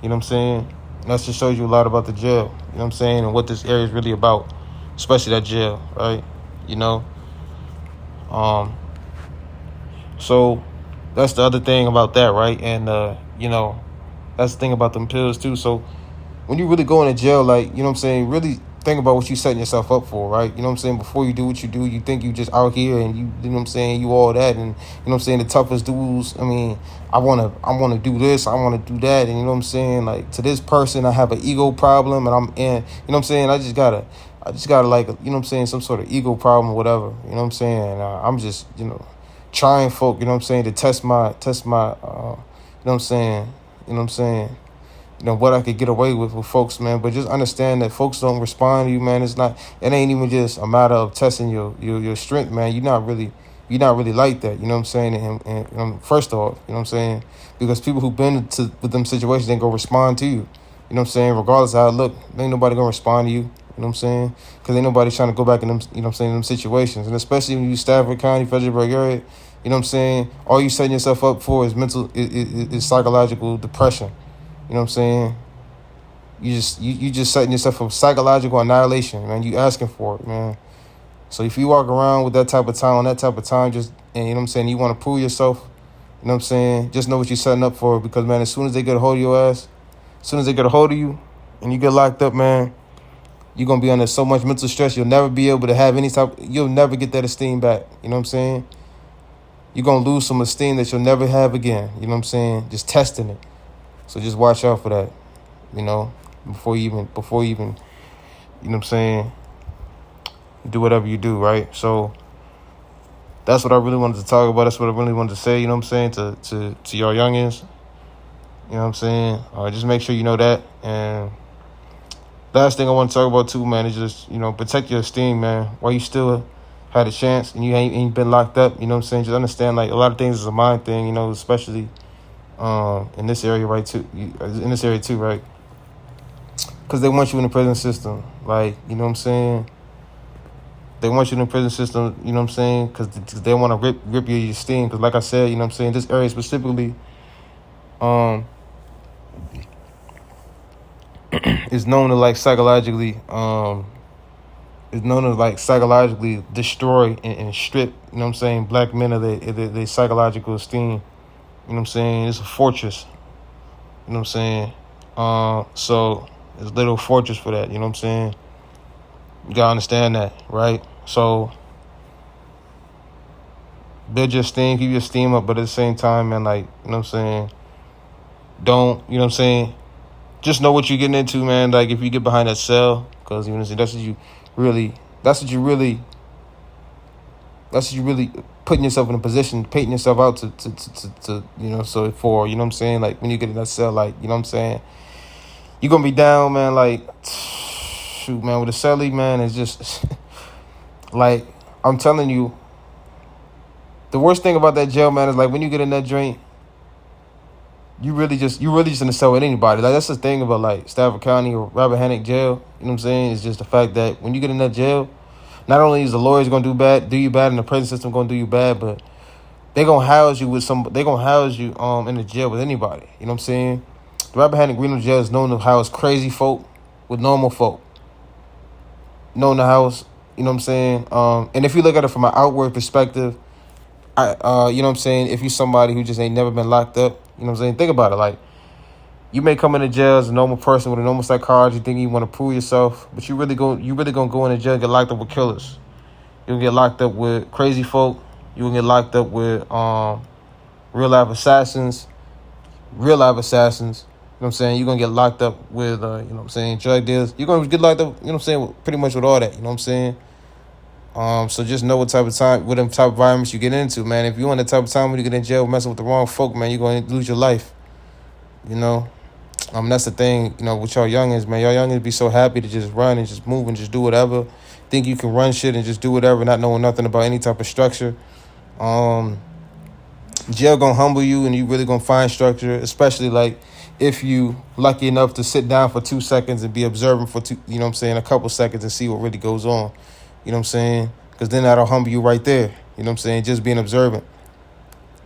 Speaker 1: You know what I'm saying? And that just shows you a lot about the jail. You know what I'm saying? And what this area is really about, especially that jail, right? You know? So that's the other thing about that, right? And, you know, that's the thing about them pills, too. So when you really go into jail, like, you know what I'm saying, really think about what you're setting yourself up for, right? You know what I'm saying? Before you do what you do, you think you just out here and you know what I'm saying, you all that. And, you know what I'm saying, the toughest dudes, I mean, I want to do this, I want to do that. And, you know what I'm saying, like, to this person, I have an ego problem and I'm in, you know what I'm saying, I just gotta like, you know what I'm saying, some sort of ego problem or whatever. You know what I'm saying? And I'm just, you know, trying folk, you know what I'm saying, to test my, you know what I'm saying, you know, what I could get away with folks, man. But just understand that folks don't respond to you, man. It ain't even just a matter of testing your strength, man. You're not really like that, you know what I'm saying? And first off, you know what I'm saying? Because people who've been with them situations ain't gonna respond to you. You know what I'm saying? Regardless of how it look, ain't nobody gonna respond to you. You know what I'm saying? Because ain't nobody trying to go back in them, you know what I'm saying, them situations. And especially when you Stafford County, Fredericksburg area, you know what I'm saying? All you setting yourself up for is is psychological depression. You know what I'm saying? You just setting yourself up for psychological annihilation, man. You asking for it, man. So if you walk around with that type of time, just, and you know what I'm saying, you want to prove yourself, you know what I'm saying, just know what you're setting up for, because, man, as soon as they get a hold of your ass, as soon as they get a hold of you and you get locked up, man, you're going to be under so much mental stress, you'll never be able to have you'll never get that esteem back, you know what I'm saying? You're going to lose some esteem that you'll never have again, you know what I'm saying, just testing it. So just watch out for that, you know, before you even, you know what I'm saying, do whatever you do, right? So that's what I really wanted to talk about. That's what I really wanted to say, you know what I'm saying, to y'all youngins. You know what I'm saying? Just make sure you know that. And last thing I want to talk about too, man, is just, you know, protect your esteem, man. While you still had a chance and you ain't been locked up, you know what I'm saying? Just understand, like, a lot of things is a mind thing, you know, especially in this area, right, too. In this area too, right? Because they want you in the prison system. Like, you know what I'm saying? They want you in the prison system, you know what I'm saying? Because they want to rip your esteem. Because like I said, you know what I'm saying, this area specifically is known to, like, psychologically destroy and strip, you know what I'm saying, black men of their psychological esteem. You know what I'm saying? It's a fortress. You know what I'm saying? So it's a little fortress for that, you know what I'm saying? You gotta understand that, right? So build your esteem, keep your esteem up, but at the same time, man, like, you know what I'm saying, don't, you know what I'm saying, just know what you're getting into, man. Like, if you get behind that cell, because, you know what I'm saying, that's what you really putting yourself in a position, painting yourself out to you know, so for, you know what I'm saying, like, when you get in that cell, like, you know what I'm saying, you're gonna be down, man, like, shoot, man, with a cellie, man, it's just like, I'm telling you, the worst thing about that jail, man, is like, when you get in that joint, you really just in the cell with anybody. Like, that's the thing about, like, Stafford County or Rappahannock jail, you know what I'm saying? It's just the fact that when you get in that jail, not only is the lawyers gonna do you bad, and the prison system gonna do you bad, but they gonna house you in the jail with anybody. You know what I'm saying? The Rappahannock Regional Jail is known to house crazy folk. with normal folk. Knowing the house, you know what I'm saying? And if you look at it from an outward perspective, you know what I'm saying, if you're somebody who just ain't never been locked up, you know what I'm saying, think about it. Like, you may come into jail as a normal person with a normal psychology, thinking you want to prove yourself, but you really gonna go into jail and get locked up with killers. You'll get locked up with crazy folk. You'll get locked up with real life assassins. You know what I'm saying? You're gonna get locked up with you know what I'm saying, drug dealers. You're gonna get locked up, you know what I'm saying, pretty much with all that, you know what I'm saying? So just know what type of environments you get into, man. If you're on the type of time when you get in jail messing with the wrong folk, man, you're gonna lose your life. You know? That's the thing, you know, with y'all youngins, man. Y'all youngins be so happy to just run and just move and just do whatever. Think you can run shit and just do whatever, not knowing nothing about any type of structure. Jail gonna humble you, and you really gonna find structure, especially like if you lucky enough to sit down for 2 seconds and be observant for you know what I'm saying, a couple seconds and see what really goes on. You know what I'm saying? Because then that'll humble you right there. You know what I'm saying? Just being observant.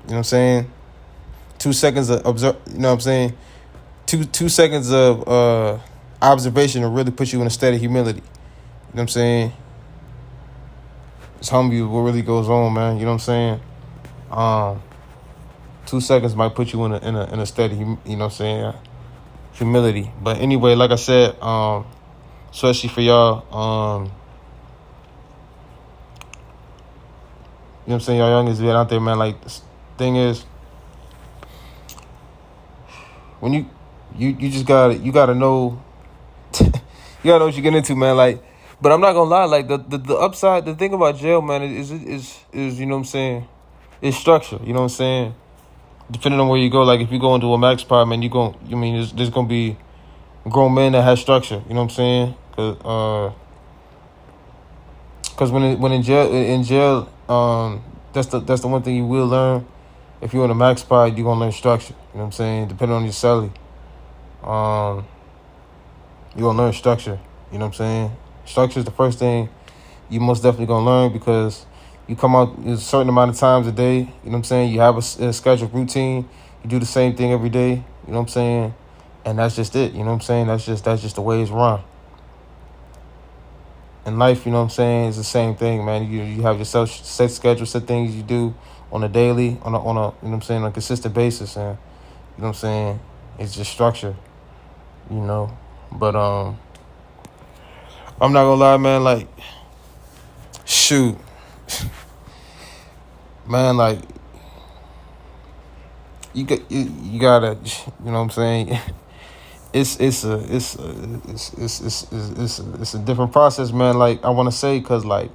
Speaker 1: You know what I'm saying? 2 seconds of observe. You know what I'm saying? Two seconds of observation will really put you in a state of humility. You know what I'm saying? It's humble you what really goes on, man. You know what I'm saying? 2 seconds might put you in a state of you know what I'm saying, humility. But anyway, like I said, especially for y'all, you know what I'm saying, y'all youngins being out there, man. Like, the thing is, when you just gotta know, you gotta know what you get into, man. Like, but I'm not gonna lie, like the upside, the thing about jail, man, is you know what I'm saying, is structure. You know what I'm saying. Depending on where you go, like if you go into a max pod, man, there's gonna be grown men that have structure. You know what I'm saying? Because when in jail, that's the one thing you will learn. If you're in a max pod, you're gonna learn structure. You know what I'm saying? Depending on your celly, you're gonna learn structure. You know what I'm saying? Structure is the first thing you most definitely gonna learn, because you come out a certain amount of times a day. You know what I'm saying? You have a scheduled routine. You do the same thing every day. You know what I'm saying? And that's just it. You know what I'm saying? That's just the way it's run. In life, you know what I'm saying, it's the same thing, man. You have yourself set schedule, set things you do on a daily, on a you know what I'm saying, on a consistent basis, and you know what I'm saying, it's just structure, you know. But I'm not gonna lie, man. Like, shoot, man. Like, you gotta, you know what I'm saying. It's a different process, man. Like, I want to say, cause like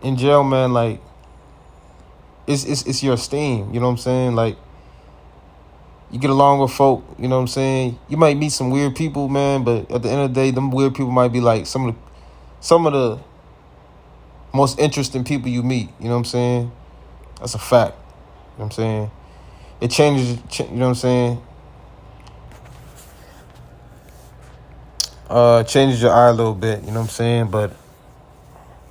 Speaker 1: in jail, man, like it's your esteem. You know what I'm saying? Like, you get along with folk. You know what I'm saying? You might meet some weird people, man, but at the end of the day, them weird people might be like some of the most interesting people you meet. You know what I'm saying? That's a fact. You know what I'm saying? It changes. You know what I'm saying? Changes your eye a little bit, you know what I'm saying? But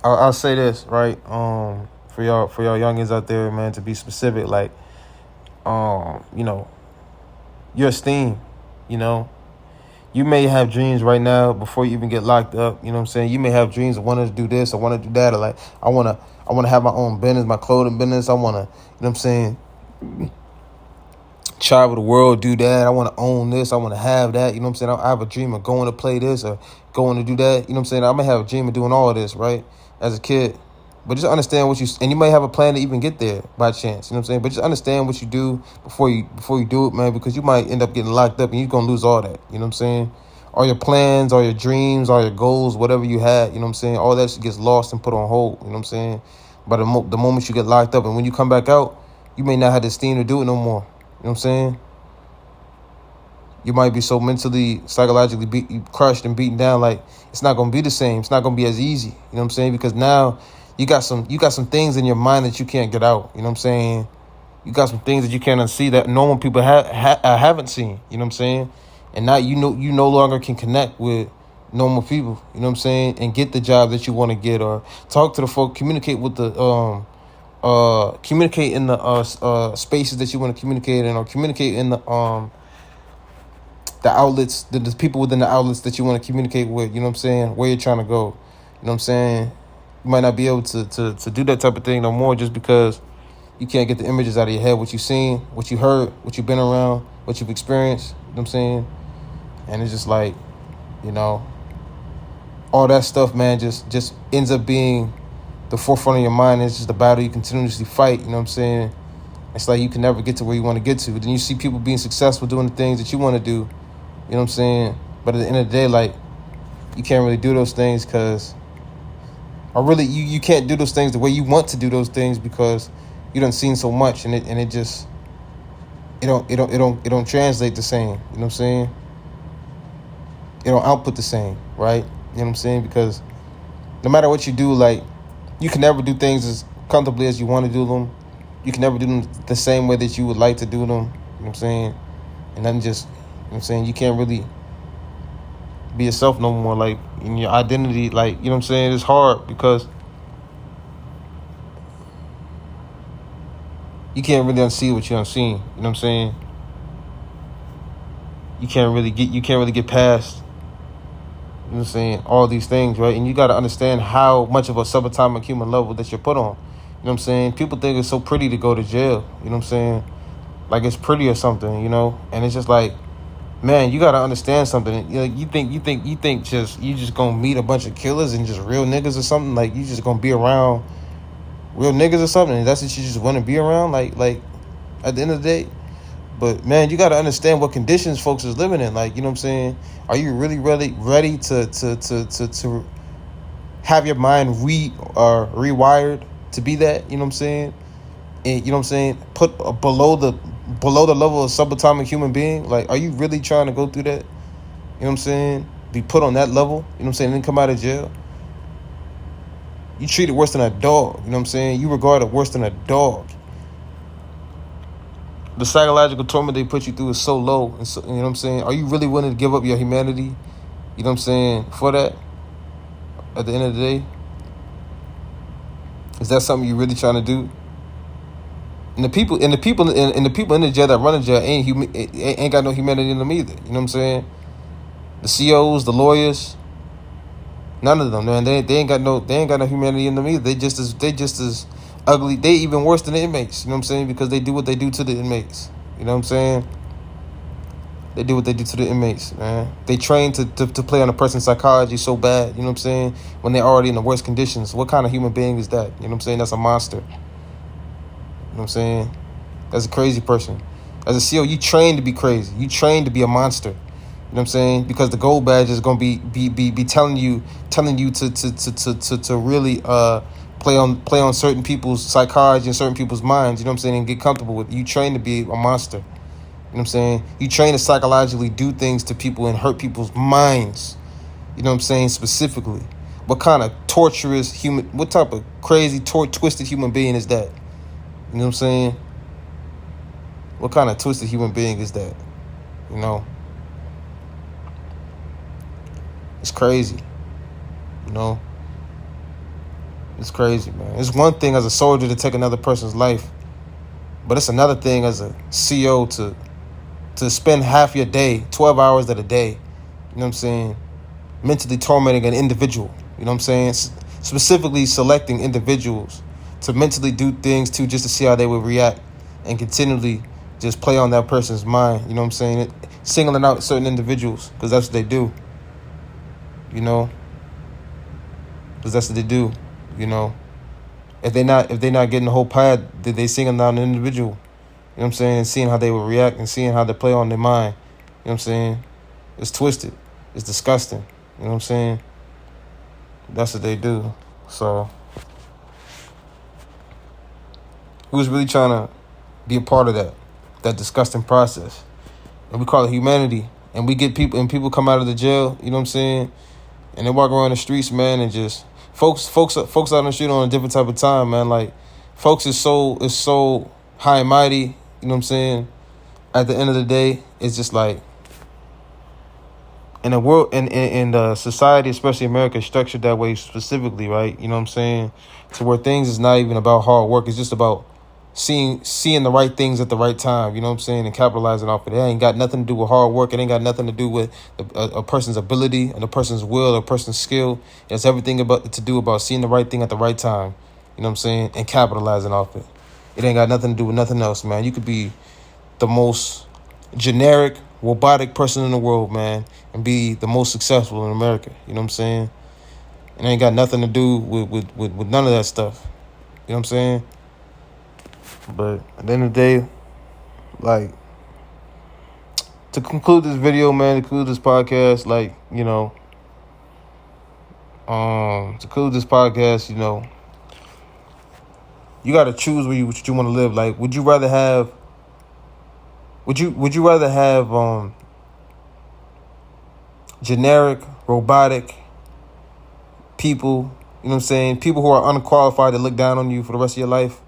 Speaker 1: I'll say this, right? For y'all youngins out there, man, to be specific, like, you know, your esteem, you know. You may have dreams right now before you even get locked up, you know what I'm saying? You may have dreams of wanting to do this or want to do that, or like, I wanna have my own business, my clothing business. I wanna, you know what I'm saying, travel the world, do that. I want to own this. I want to have that. You know what I'm saying? I have a dream of going to play this or going to do that. You know what I'm saying? I may have a dream of doing all of this, right, as a kid. But just understand and you may have a plan to even get there by chance. You know what I'm saying? But just understand what you do before you do it, man, because you might end up getting locked up and you're going to lose all that. You know what I'm saying? All your plans, all your dreams, all your goals, whatever you had, you know what I'm saying? All that shit gets lost and put on hold. You know what I'm saying? But the moment you get locked up and when you come back out, you may not have the steam to do it no more. You know what I'm saying? You might be so mentally, psychologically crushed and beaten down, like it's not gonna be the same. It's not gonna be as easy. You know what I'm saying? Because now you got some things in your mind that you can't get out. You know what I'm saying? You got some things that you can't unsee that normal people haven't seen. You know what I'm saying? And now you no longer can connect with normal people. You know what I'm saying? And get the job that you want to get, or talk to the folk, communicate with the communicate in the spaces that you want to communicate in, or communicate in the the outlets, the people within the outlets that you want to communicate with, you know what I'm saying, where you're trying to go. You know what I'm saying? You might not be able to do that type of thing no more just because you can't get the images out of your head, what you've seen, what you heard, what you've been around, what you've experienced, you know what I'm saying? And it's just like, you know, all that stuff, man, just ends up being the forefront of your mind. It's just a battle you continuously fight, you know what I'm saying? It's like you can never get to where you want to get to. Then you see people being successful doing the things that you want to do, you know what I'm saying? But at the end of the day, like, you can't really do those things because, or really, you can't do those things the way you want to do those things because you done seen so much, and it just it don't translate the same. You know what I'm saying? It don't output the same, right? You know what I'm saying? Because no matter what you do, like, you can never do things as comfortably as you want to do them. You can never do them the same way that you would like to do them. You know what I'm saying? And then just, you know what I'm saying, you can't really be yourself no more. Like, in your identity, like, you know what I'm saying? It's hard because you can't really unsee what you unseen. You know what I'm saying? You can't really get past, you know what I'm saying, all these things, right? And you got to understand how much of a subatomic human level that you're put on. You know what I'm saying? People think it's so pretty to go to jail. You know what I'm saying? Like it's pretty or something, you know? And it's just like, man, you got to understand something. You think just going to meet a bunch of killers and just real niggas or something? Like, you just going to be around real niggas or something, and that's what you just want to be around? Like at the end of the day? But, man, you got to understand what conditions folks is living in. Like, you know what I'm saying? Are you really ready to have your mind rewired to be that? You know what I'm saying? And, you know what I'm saying? Put below the level of subatomic human being. Like, are you really trying to go through that? You know what I'm saying? Be put on that level. You know what I'm saying? And then come out of jail. You treated worse than a dog. You know what I'm saying? You regarded worse than a dog. The psychological torment they put you through is so low. And so, you know what I'm saying? Are you really willing to give up your humanity? You know what I'm saying? For that? At the end of the day? Is that something you really trying to do? And the people in the jail that run the jail ain't got no humanity in them either. You know what I'm saying? The COs, the lawyers, none of them, man. They ain't got no humanity in them either. They just as ugly. They even worse than the inmates. You know what I'm saying? Because they do what they do to the inmates. You know what I'm saying? They do what they do to the inmates, man. They train to play on a person's psychology so bad, you know what I'm saying, when they're already in the worst conditions. What kind of human being is that? You know what I'm saying? That's a monster. You know what I'm saying? That's a crazy person. As a CO, you trained to be crazy. You trained to be a monster. You know what I'm saying? Because the gold badge is gonna be telling you to really play on certain people's psychology and certain people's minds, you know what I'm saying, and get comfortable with it. You trained to be a monster. You know what I'm saying? You train to psychologically do things to people and hurt people's minds. You know what I'm saying? Specifically. What kind of torturous human, what type of crazy, twisted human being is that? You know what I'm saying? What kind of twisted human being is that? You know? It's crazy. You know? It's crazy, man. It's one thing as a soldier to take another person's life, but it's another thing as a CO to spend half your day, 12 hours of the day, you know what I'm saying, mentally tormenting an individual, you know what I'm saying, specifically selecting individuals to mentally do things to just to see how they would react and continually just play on that person's mind, you know what I'm saying, singling out certain individuals because that's what they do, you know, because that's what they do, you know. If they're not getting the whole pad, they singling out an individual. You know what I'm saying? And seeing how they would react and seeing how they play on their mind. You know what I'm saying? It's twisted. It's disgusting. You know what I'm saying? That's what they do. So, who's really trying to be a part of that disgusting process? And we call it humanity. And we get people come out of the jail, you know what I'm saying? And they walk around the streets, man, and just folks out on the street on a different type of time, man. Like, folks is so high and mighty. You know what I'm saying? At the end of the day, it's just like, in a world, in the society, especially America, is structured that way specifically, right? You know what I'm saying? To where things is not even about hard work. It's just about seeing the right things at the right time, you know what I'm saying, and capitalizing off of it. It ain't got nothing to do with hard work. It ain't got nothing to do with a person's ability and a person's will, a person's skill. It's everything to do about seeing the right thing at the right time, you know what I'm saying, and capitalizing off it. It ain't got nothing to do with nothing else, man. You could be the most generic, robotic person in the world, man, and be the most successful in America, you know what I'm saying? It ain't got nothing to do with none of that stuff, you know what I'm saying? But at the end of the day, like, to conclude this video, man, to conclude this podcast, like, you know, to conclude this podcast, you know, you got to choose what you want to live. Like, would you rather have generic, robotic people, you know what I'm saying, people who are unqualified to look down on you for the rest of your life?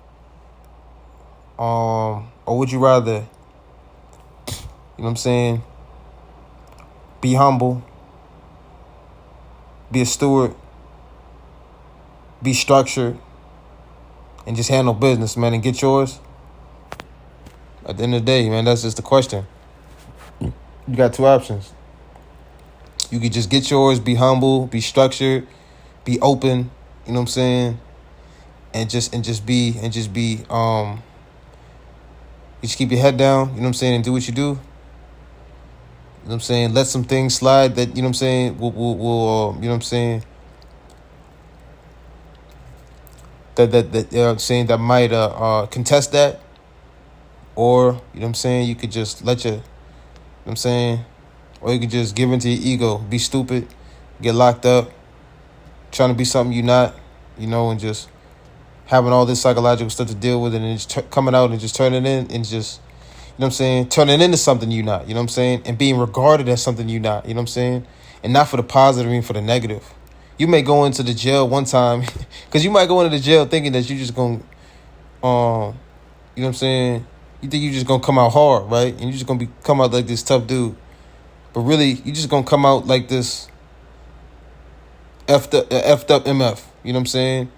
Speaker 1: Or would you rather, you know what I'm saying, be humble, be a steward, be structured, and just handle business, man, and get yours? At the end of the day, man, that's just the question. You got two options. You could just get yours, be humble, be structured, be open, you know what I'm saying, and just be you just keep your head down, you know what I'm saying, and do what you do. You know what I'm saying? Let some things slide that, you know what I'm saying, will you know what I'm saying, that you know what I'm saying, that might contest that. Or, you know what I'm saying, you could just let your, you know what I'm saying, or you could just give into your ego, be stupid, get locked up, trying to be something you're not, you know, and just having all this psychological stuff to deal with, and then just coming out and just turning in and just, you know what I'm saying, turning into something you're not, you know what I'm saying, and being regarded as something you're not, you know what I'm saying, and not for the positive, I mean for the negative. You may go into the jail one time, because you might go into the jail thinking that you just going to, you know what I'm saying, you think you just going to come out hard, right, and you just going to come out like this tough dude, but really, you just going to come out like this effed up MF, you know what I'm saying?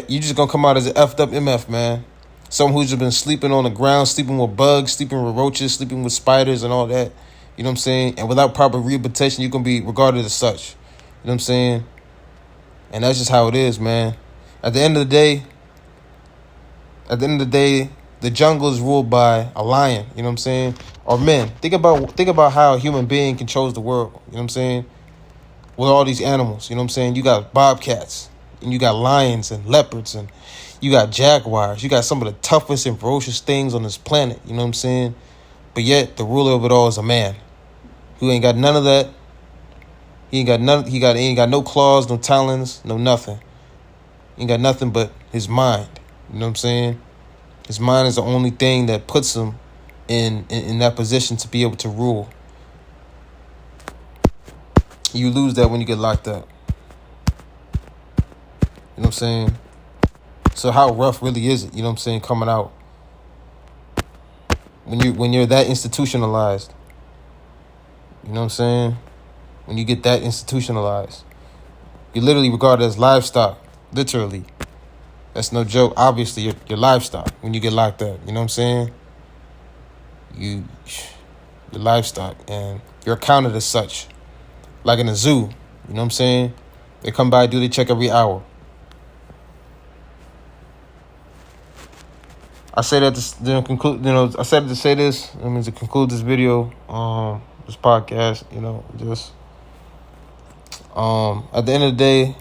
Speaker 1: You just gonna come out as an effed up MF, man. Someone who's just been sleeping on the ground, sleeping with bugs, sleeping with roaches, sleeping with spiders and all that. You know what I'm saying? And without proper rehabilitation, you're gonna be regarded as such. You know what I'm saying? And that's just how it is, man. At the end of the day, the jungle is ruled by a lion, you know what I'm saying? Or men. Think about how a human being controls the world, you know what I'm saying? With all these animals, you know what I'm saying? You got bobcats, and you got lions and leopards, and you got jaguars. You got some of the toughest and ferocious things on this planet, you know what I'm saying? But yet, the ruler of it all is a man who ain't got none of that. He ain't got no claws, no talons, no nothing. He ain't got nothing but his mind, you know what I'm saying? His mind is the only thing that puts him in that position to be able to rule. You lose that when you get locked up. You know what I'm saying? So how rough really is it, you know what I'm saying, coming out? When you're that institutionalized. You know what I'm saying? When you get that institutionalized. You're literally regarded as livestock. Literally. That's no joke. Obviously, you're livestock when you get locked up. You know what I'm saying? You're livestock. And you're accounted as such. Like in a zoo. You know what I'm saying? They come by, they check every hour. I say that to conclude. You know, I said to say this. I mean, to conclude this video, this podcast. You know, just at the end of the day,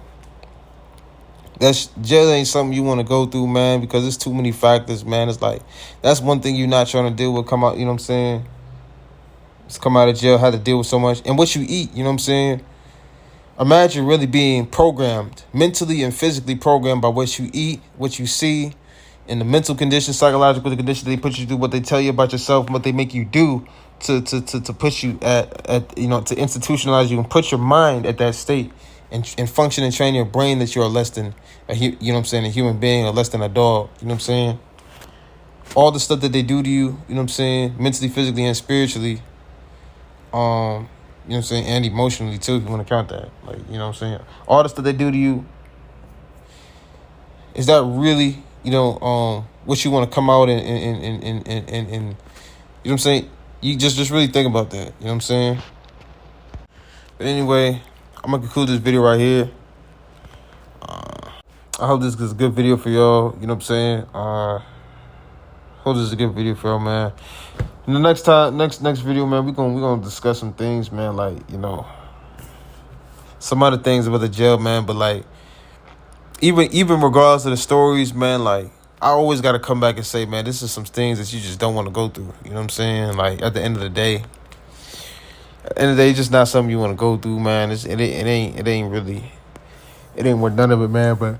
Speaker 1: jail ain't something you want to go through, man, because there's too many factors, man. It's like that's one thing you're not trying to deal with. Come out, you know what I'm saying? Just come out of jail, had to deal with so much, and what you eat. You know what I'm saying? Imagine really being programmed, mentally and physically programmed by what you eat, what you see, and the mental condition, psychological condition they put you through, what they tell you about yourself, and what they make you do to put you at you know, to institutionalize you and put your mind at that state and function and train your brain that you are less than you know what I'm saying, a human being, or less than a dog. You know what I'm saying? All the stuff that they do to you, you know what I'm saying, mentally, physically, and spiritually, you know what I'm saying, and emotionally too, if you want to count that. Like, you know what I'm saying? All the stuff they do to you, is that really, you know, what you want to come out and you know what I'm saying? You just really think about that. You know what I'm saying? But anyway, I'm gonna conclude this video right here. I hope this is a good video for y'all. You know what I'm saying? Hope this is a good video for y'all, man. In the next video, man, we gonna discuss some things, man. Like, you know, some other things about the jail, man. But like, even regardless of the stories, man, like, I always gotta come back and say, man, this is some things that you just don't want to go through. You know what I'm saying? Like, at the end of the day, it's just not something you want to go through, man. It ain't worth none of it, man. But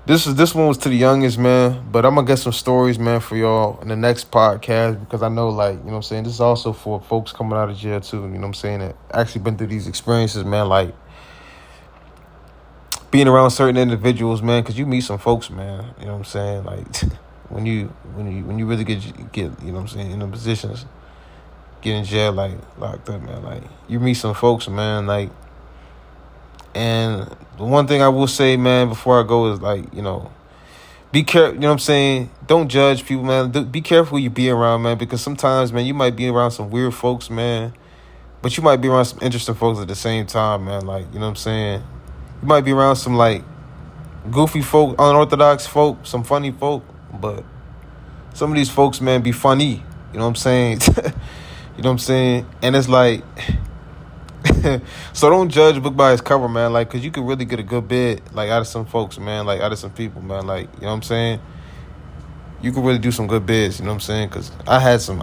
Speaker 1: this one was to the youngest, man. But I'm gonna get some stories, man, for y'all in the next podcast, because I know, like, you know what I'm saying, this is also for folks coming out of jail too, you know what I'm saying, that actually been through these experiences, man, like being around certain individuals, man, because you meet some folks, man, you know what I'm saying, like when you really get you know what I'm saying, in the positions, get in jail, like locked up, man, like you meet some folks, man, like. And the one thing I will say, man, before I go is, like, you know, be careful, you know what I'm saying? Don't judge people, man. Be careful who you be around, man, because sometimes, man, you might be around some weird folks, man, but you might be around some interesting folks at the same time, man. Like, you know what I'm saying? You might be around some, like, goofy folk, unorthodox folk, some funny folk, but some of these folks, man, be funny. You know what I'm saying? You know what I'm saying? And it's like... So don't judge a book by its cover, man, like, because you could really get a good bid, like, out of some folks, man, like, out of some people, man, like, you know what I'm saying? You could really do some good bids, you know what I'm saying? Because I had some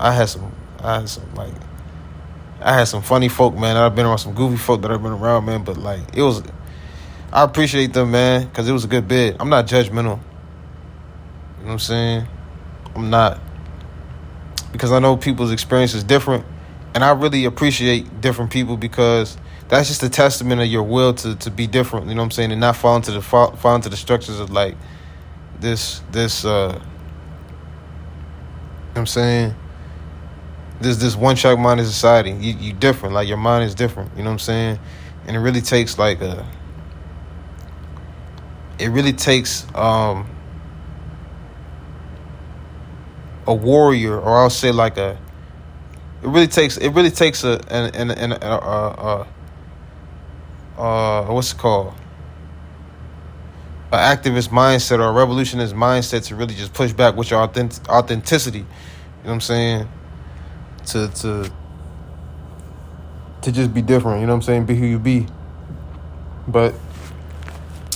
Speaker 1: funny folk, man. I've been around some goofy folk that I've been around, man, but, like, I appreciate them, man, because it was a good bid. I'm not judgmental, you know what I'm saying? I'm not, because I know people's experience is different. And I really appreciate different people, because that's just a testament of your will to be different, you know what I'm saying, and not fall into the structures of, like, this you know what I'm saying, this one-track minded society. You different, like, your mind is different, you know what I'm saying, and it really takes, like, a warrior, or I'll say, like, It really takes what's it called? An activist mindset or a revolutionist mindset to really just push back with your authenticity. You know what I'm saying? To just be different. You know what I'm saying? Be who you be. But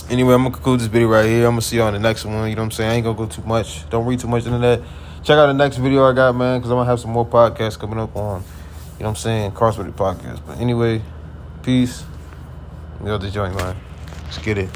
Speaker 1: anyway, I'm gonna conclude this video right here. I'm gonna see you on the next one. You know what I'm saying? I ain't gonna go too much. Don't read too much into that. Check out the next video I got, man, because I'm going to have some more podcasts coming up on, you know what I'm saying, Incarcerated Podcast. But anyway, peace. We got the joint, man. Let's get it.